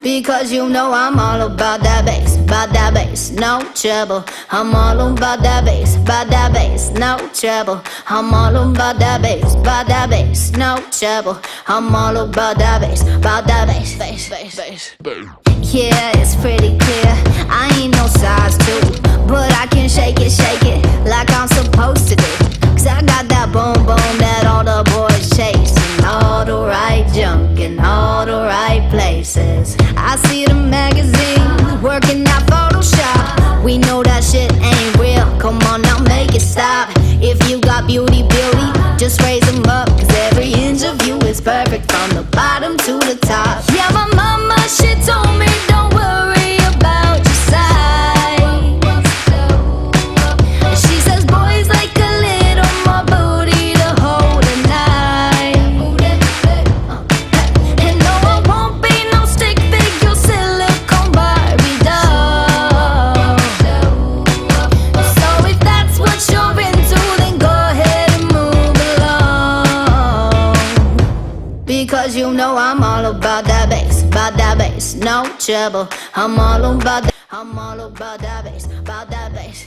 Because you know I'm all about that bass, no trouble. I'm all about that bass, no trouble. I'm all about that bass, no trouble. I'm all about that bass, bass. Yeah, it's pretty clear, I ain't no size 2, but I can shake it like I'm supposed to do. Cause I got that boom boom that all the boys chase, and all the right junk in all the right places. I see the magazines working out Photoshop. We know that shit ain't real, come on now make it stop. If you got beauty, just raise them up. Cause every inch of you is perfect from the bottom to the top. Yeah, my mama, she told me don't worry about your size. She says boys like a little more booty to hold at night. And no, I won't be no stick figure silicone Barbie doll. So if that's what you're into, then go ahead and move along. Because you know I'm all about that bass, no trouble. I'm all about that bass,